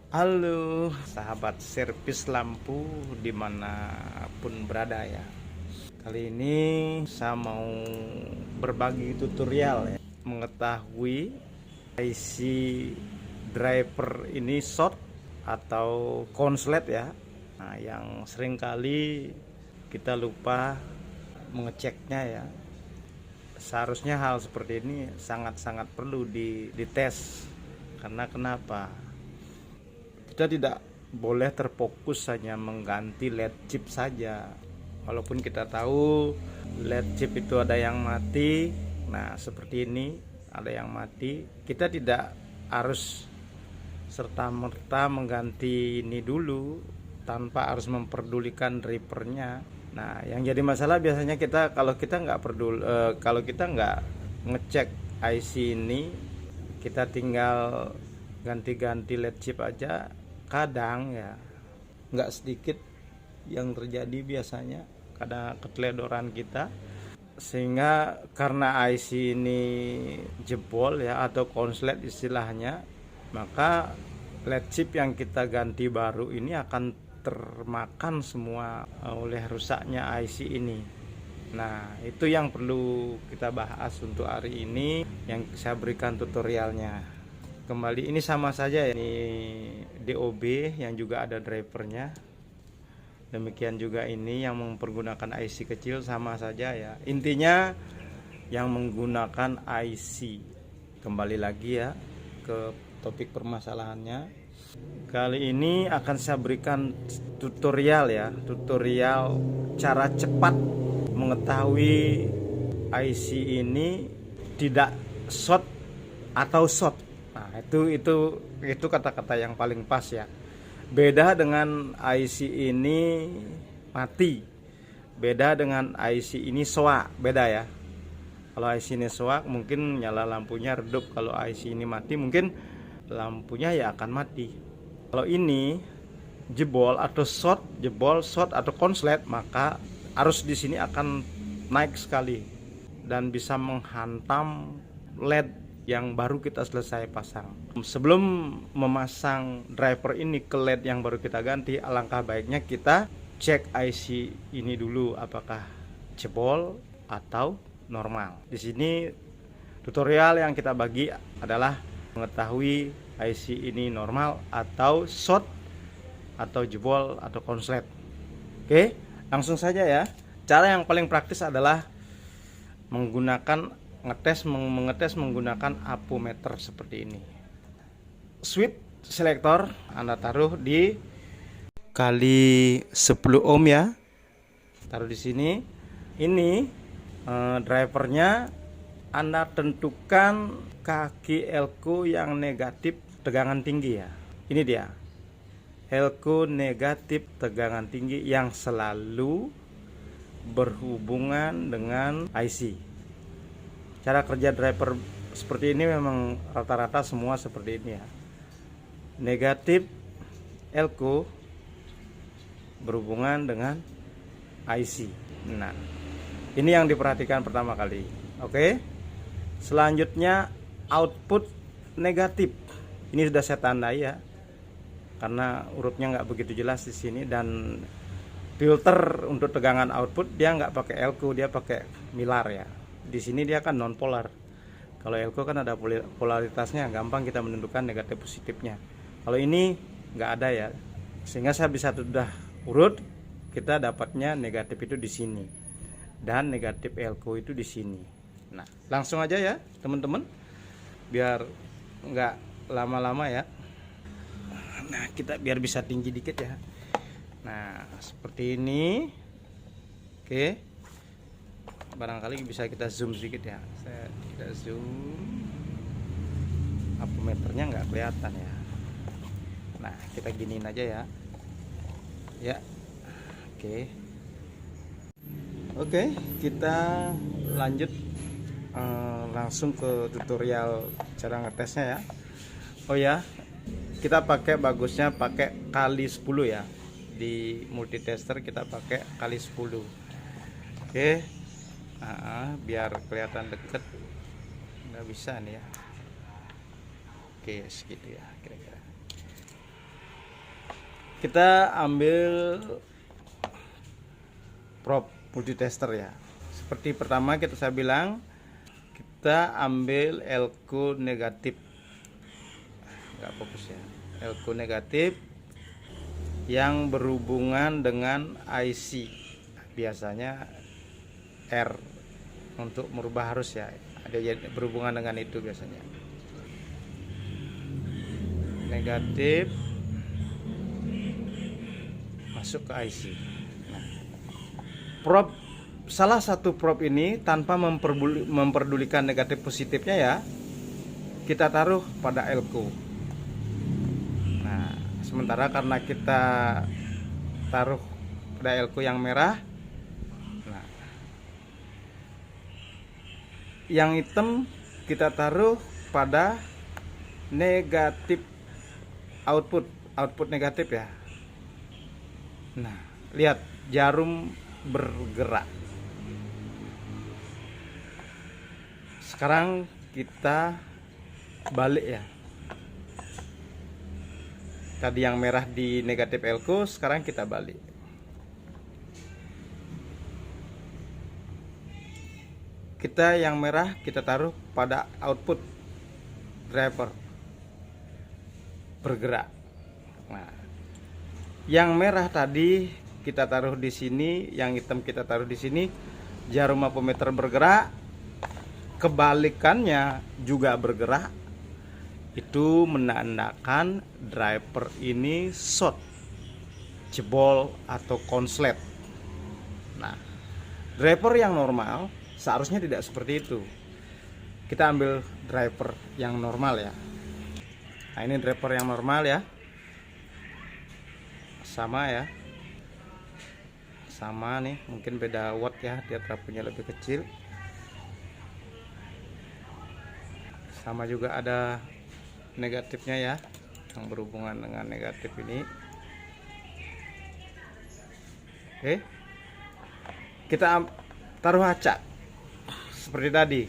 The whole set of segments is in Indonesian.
Halo sahabat servis lampu dimanapun berada ya. Kali ini saya mau berbagi tutorial ya, mengetahui IC driver ini short atau konslet ya. Nah, yang sering kali kita lupa mengeceknya ya. Seharusnya hal seperti ini sangat-sangat perlu dites. Karena kenapa? Kita tidak boleh terfokus hanya mengganti LED chip saja. Walaupun kita tahu LED chip itu ada yang mati. Nah, seperti ini ada yang mati. Kita tidak harus serta-merta mengganti ini dulu tanpa harus memperdulikan drivernya. Nah, yang jadi masalah biasanya kita kalau kita nggak ngecek IC ini, kita tinggal ganti-ganti LED chip aja. Kadang ya nggak sedikit yang terjadi biasanya karena keteledoran kita, sehingga karena IC ini jebol ya atau konslet istilahnya, maka LED chip yang kita ganti baru ini akan termakan semua oleh rusaknya IC ini. Nah, itu yang perlu kita bahas untuk hari ini yang saya berikan tutorialnya. Kembali ini sama saja ya, ini DOB yang juga ada drivernya. Demikian juga ini yang mempergunakan IC kecil sama saja ya. Intinya yang menggunakan IC. Kembali lagi ya ke topik permasalahannya. Kali ini akan saya berikan tutorial ya, tutorial cara cepat mengetahui IC ini tidak short atau short. Nah, itu kata-kata yang paling pas ya. Beda dengan IC ini mati. Beda dengan IC ini soak, beda ya. Kalau IC ini soak mungkin nyala lampunya redup, kalau IC ini mati mungkin lampunya ya akan mati. Kalau ini jebol atau short, atau konslet, maka arus di sini akan naik sekali dan bisa menghantam LED yang baru kita selesai pasang. Sebelum memasang driver ini ke LED yang baru kita ganti, alangkah baiknya kita cek IC ini dulu apakah jebol atau normal. Di sini tutorial yang kita bagi adalah mengetahui IC ini normal atau short atau jebol atau konslet. Oke, langsung saja ya. Cara yang paling praktis adalah mengetes menggunakan apometer seperti ini. Switch selektor Anda taruh di kali 10 ohm ya. Taruh di sini. Ini drivernya Anda tentukan kaki elko yang negatif tegangan tinggi ya. Ini dia. Elko negatif tegangan tinggi yang selalu berhubungan dengan IC. Cara kerja driver seperti ini memang rata-rata semua seperti ini ya. Negatif elko berhubungan dengan IC. Nah, ini yang diperhatikan pertama kali. Oke. Selanjutnya output negatif. Ini sudah saya tandai ya. Karena hurufnya nggak begitu jelas di sini, dan filter untuk tegangan output dia nggak pakai elko, dia pakai milar ya. Di sini dia kan non polar. Kalau elko kan ada polaritasnya, gampang kita menentukan negatif positifnya. Kalau ini nggak ada ya, sehingga saya bisa sudah urut, kita dapatnya negatif itu di sini dan negatif elko itu di sini. Nah, langsung aja ya teman-teman, biar nggak lama-lama ya. Nah, kita biar bisa tinggi dikit ya. Nah, seperti ini. Oke, barangkali bisa kita zoom sedikit ya. Kita zoom, apometernya nggak kelihatan ya. Nah, kita giniin aja ya. Ya, oke, kita lanjut langsung ke tutorial cara ngetesnya ya. Oh ya, kita bagusnya pakai kali 10 ya. Di multitester kita pakai kali 10. Oke. Biar kelihatan deket, nggak bisa nih ya. Oke, segitu ya kira-kira. Kita ambil probe multitester ya. Seperti pertama saya bilang, kita ambil elko negatif. Nggak fokus ya. Elko negatif yang berhubungan dengan IC. Biasanya R untuk merubah arus ya. Ada berhubungan dengan itu biasanya. Negatif masuk ke IC. Nah, probe, salah satu probe ini tanpa memperdulikan negatif positifnya ya, kita taruh pada elko. Nah, sementara karena kita taruh pada elko yang merah, nah, yang hitam kita taruh pada negatif output negatif ya. Nah, lihat jarum bergerak. Sekarang kita balik ya. Tadi yang merah di negatif elko, sekarang kita balik. Kita yang merah kita taruh pada output driver bergerak. Nah, yang merah tadi kita taruh di sini, yang hitam kita taruh di sini. Jarum ampermeter bergerak, kebalikannya juga bergerak. Itu menandakan driver ini short, jebol atau konslet. Nah, driver yang normal seharusnya tidak seperti itu. Kita ambil driver yang normal ya. Nah, ini driver yang normal ya. Sama ya, sama nih, mungkin beda watt ya, dia trafonya lebih kecil. Sama juga ada negatifnya ya, yang berhubungan dengan negatif ini. Oke, kita taruh acak seperti tadi.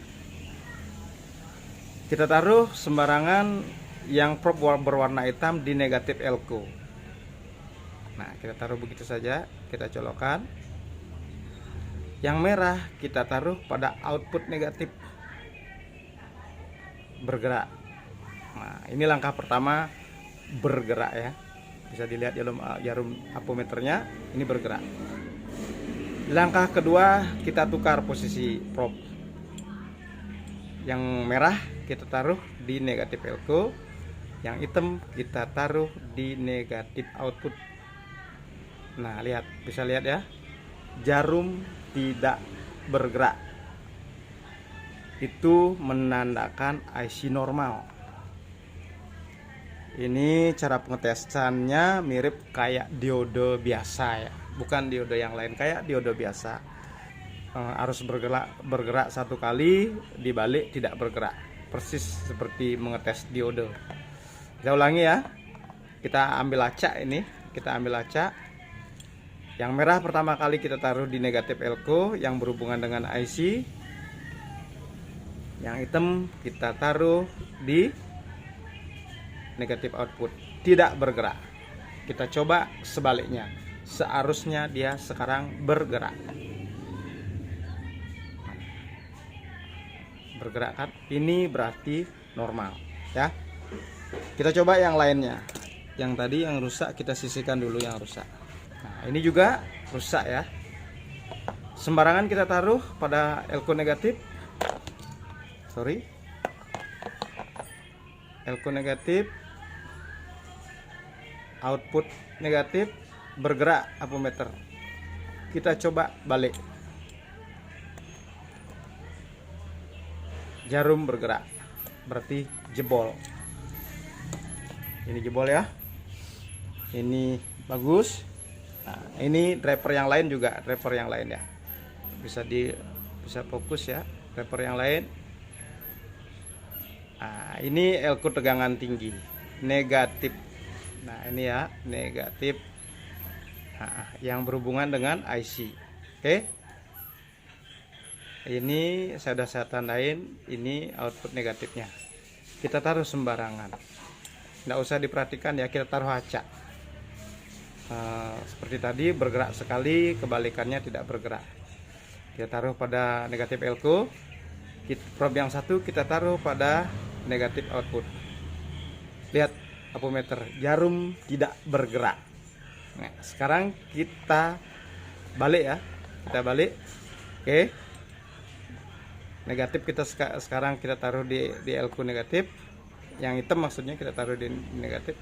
Kita taruh sembarangan yang probe berwarna hitam di negatif elko. Nah, kita taruh begitu saja, kita colokkan. Yang merah kita taruh pada output negatif bergerak. Nah, ini langkah pertama bergerak ya. Bisa dilihat jarum ampermeternya ini bergerak. Langkah kedua kita tukar posisi probe. Yang merah kita taruh di negatif elko, yang hitam kita taruh di negatif output. Nah, lihat, bisa lihat ya, jarum tidak bergerak. Itu menandakan IC normal. Ini cara pengetesannya mirip kayak diodo biasa ya, bukan diodo yang lain, kayak diodo biasa. Harus bergerak satu kali, dibalik tidak bergerak, persis seperti mengetes diodo. Kita ulangi ya. Kita ambil acak ini, kita ambil acak. Yang merah pertama kali kita taruh di negatif elko yang berhubungan dengan IC. Yang hitam kita taruh di negatif output, tidak bergerak. Kita coba sebaliknya, seharusnya dia sekarang bergerak. Bergerak kan? Ini berarti normal ya. Kita coba yang lainnya. Yang tadi yang rusak kita sisihkan dulu yang rusak. Nah, ini juga rusak ya. Sembarangan kita taruh pada elko negatif. Elko negatif, output negatif, bergerak ampermeter. Kita coba balik. Jarum bergerak, berarti jebol. Ini jebol ya. Ini bagus. Nah, ini driver yang lain juga, driver yang lain ya. Bisa fokus ya, driver yang lain. Nah, ini elko tegangan tinggi, negatif. Nah, ini ya, negatif. Nah, yang berhubungan dengan IC. Oke. Ini saya tandain, ini output negatifnya. Kita taruh sembarangan. Nggak usah diperhatikan ya, kita taruh acak. seperti tadi bergerak sekali, kebalikannya tidak bergerak. Kita taruh pada negatif elko, probe yang satu kita taruh pada negatif output. Lihat apometer, jarum tidak bergerak. Nah, sekarang kita balik ya, kita balik. Oke, negatif kita sekarang kita taruh di elko negatif, yang hitam maksudnya kita taruh di negatif.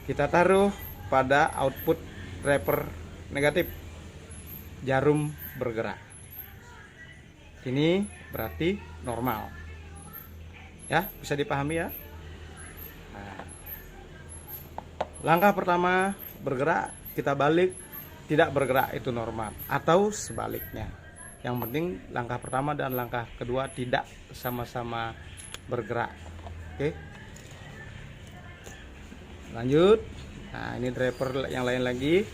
Kita taruh pada output driver negatif, jarum bergerak. Ini berarti normal ya, bisa dipahami ya. Nah, langkah pertama bergerak, kita balik tidak bergerak, itu normal, atau sebaliknya. Yang penting langkah pertama dan langkah kedua tidak sama-sama bergerak. Oke, lanjut. Nah, ini driver yang lain lagi.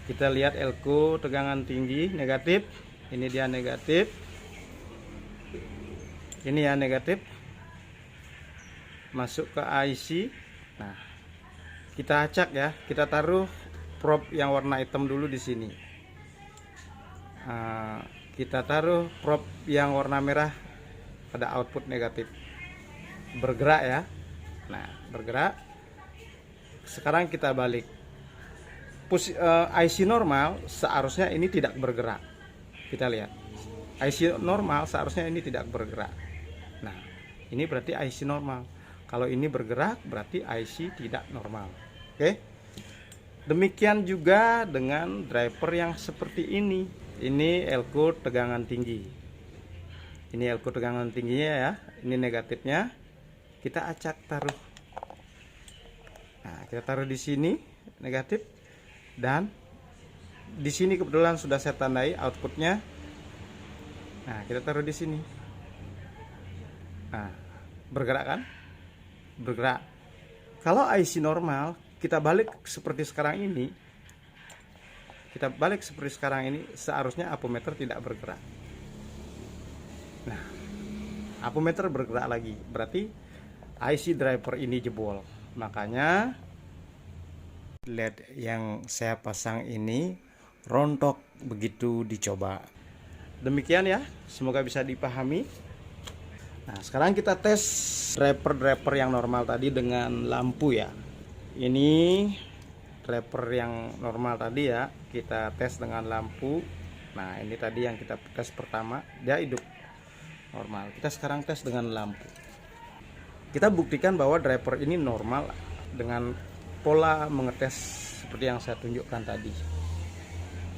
Kita lihat elko tegangan tinggi negatif. Ini dia negatif. Ini ya negatif. Masuk ke IC. Nah, kita acak ya. Kita taruh probe yang warna hitam dulu di sini. Nah, kita taruh probe yang warna merah pada output negatif. Bergerak ya. Nah, bergerak. Sekarang kita balik. IC normal seharusnya ini tidak bergerak. Kita lihat. IC normal seharusnya ini tidak bergerak. Nah, ini berarti IC normal. Kalau ini bergerak berarti IC tidak normal. Oke. Demikian juga dengan driver yang seperti ini. Ini elko tegangan tinggi. Ini elko tegangan tingginya ya. Ini negatifnya. Kita acak taruh. Nah, kita taruh di sini negatif, dan di sini kebetulan sudah saya tandai outputnya. Nah, kita taruh di sini. Nah, bergerak kan? Bergerak. Kalau IC normal, kita balik seperti sekarang ini. Kita balik seperti sekarang ini, seharusnya apometer tidak bergerak. Nah, apometer bergerak lagi, berarti IC driver ini jebol. Makanya LED yang saya pasang ini rontok begitu dicoba. Demikian ya, semoga bisa dipahami. Nah, sekarang kita tes driver yang normal tadi dengan lampu ya. Ini driver yang normal tadi ya, kita tes dengan lampu. Nah, ini tadi yang kita tes pertama, dia hidup normal. Kita sekarang tes dengan lampu. Kita buktikan bahwa driver ini normal dengan pola mengetes seperti yang saya tunjukkan tadi.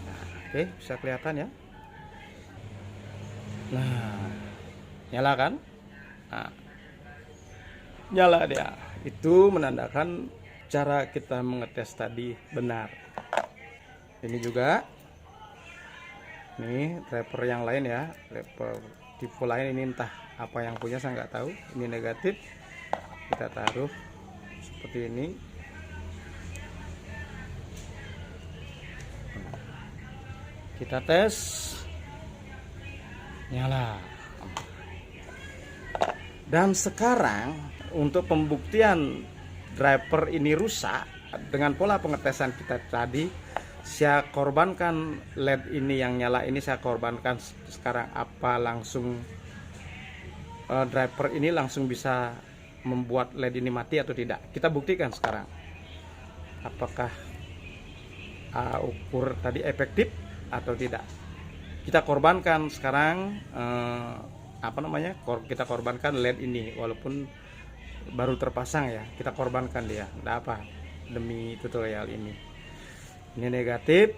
Nah, oke, bisa kelihatan ya. Nah, nyala kan? Nah, nyala dia. Itu menandakan cara kita mengetes tadi benar. Ini juga. Nih driver yang lain ya, driver tipe lain ini entah apa yang punya saya nggak tahu. Ini negatif. Kita taruh seperti ini. Kita tes, nyala. Dan sekarang untuk pembuktian driver ini rusak dengan pola pengetesan kita tadi, saya korbankan LED ini yang nyala ini, saya korbankan sekarang apa langsung driver ini langsung bisa membuat LED ini mati atau tidak. Kita buktikan sekarang apakah ukur tadi efektif atau tidak. Kita korbankan sekarang kita korbankan LED ini walaupun baru terpasang ya, kita korbankan dia. Tidak apa, demi tutorial ini. Ini negatif.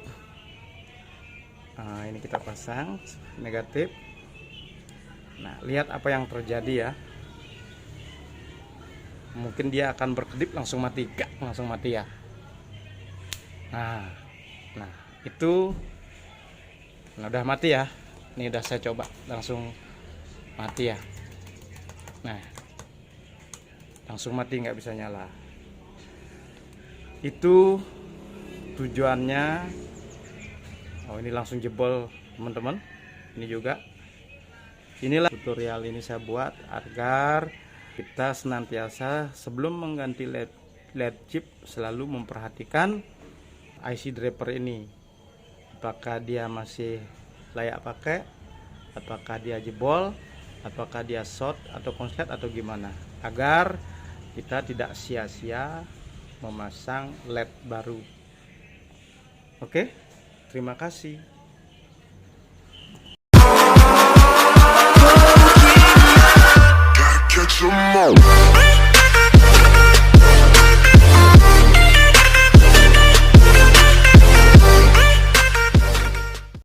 Ini kita pasang negatif. Nah, lihat apa yang terjadi ya. Mungkin dia akan berkedip langsung mati, langsung mati ya. Nah itu udah mati ya. Ini udah saya coba langsung mati ya. Nah, langsung mati, nggak bisa nyala. Itu tujuannya. Oh, ini langsung jebol teman-teman. Ini juga. Inilah tutorial ini saya buat agar kita senantiasa sebelum mengganti LED chip selalu memperhatikan IC driver ini, apakah dia masih layak pakai, apakah dia jebol, apakah dia short atau konslet atau gimana, agar kita tidak sia-sia memasang LED baru. Oke, terima kasih.